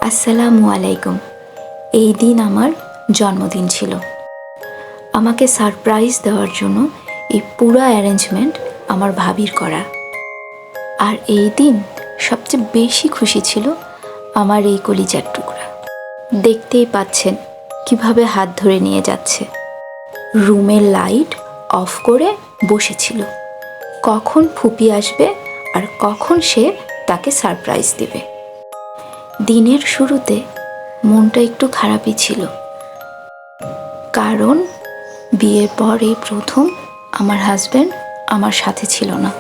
আসসালামু আলাইকুম। এই দিন আমার জন্মদিন ছিল। আমাকে সারপ্রাইজ দেওয়ার জন্য এই পুরো অ্যারেঞ্জমেন্ট আমার ভাবির করা। আর এই দিন সবচেয়ে বেশি খুশি ছিল আমার এই কলিজার টুকরা। দেখতেই পাচ্ছেন কিভাবে হাত ধরে নিয়ে যাচ্ছে। রুমের লাইট অফ করে বসেছিল, কখন ফুপি আসবে আর কখন সে তাকে সারপ্রাইজ দেবে। দিনের শুরুতে মনটা একটু খারাপই ছিল, কারণ বিয়ের পর এই প্রথম আমার হাজব্যান্ড আমার সাথে ছিল না।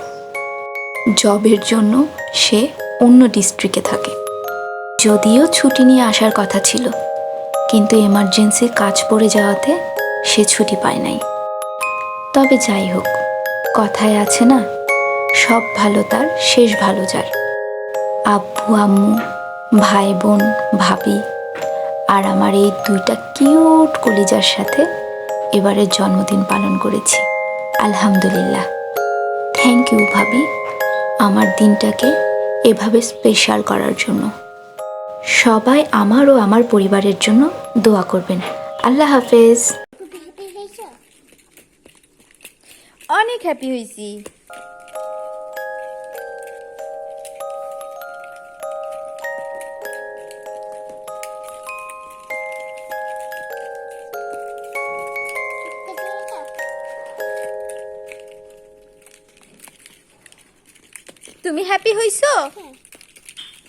জবের জন্য সে অন্য ডিস্ট্রিক্টে থাকে। যদিও ছুটি নিয়ে আসার কথা ছিল, কিন্তু এমার্জেন্সি কাজ পড়ে যাওয়াতে সে ছুটি পায় নাই। তবে যাই হোক, কথায় আছে না, সব ভালো তার শেষ ভালো যার। আব্বু আম্মু, ভাই বোন, ভাবি আর আমার এই দুইটা কিউট কলিজার সাথে এবারের জন্মদিন পালন করেছি। আলহামদুলিল্লাহ। থ্যাংক ইউ ভাবি, আমার দিনটাকে এভাবে স্পেশাল করার জন্য। সবাই আমার ও আমার পরিবারের জন্য দোয়া করবেন। আল্লাহ হাফেজ। অনেক হ্যাপি হয়েছি। তুমি হ্যাপি হইছো?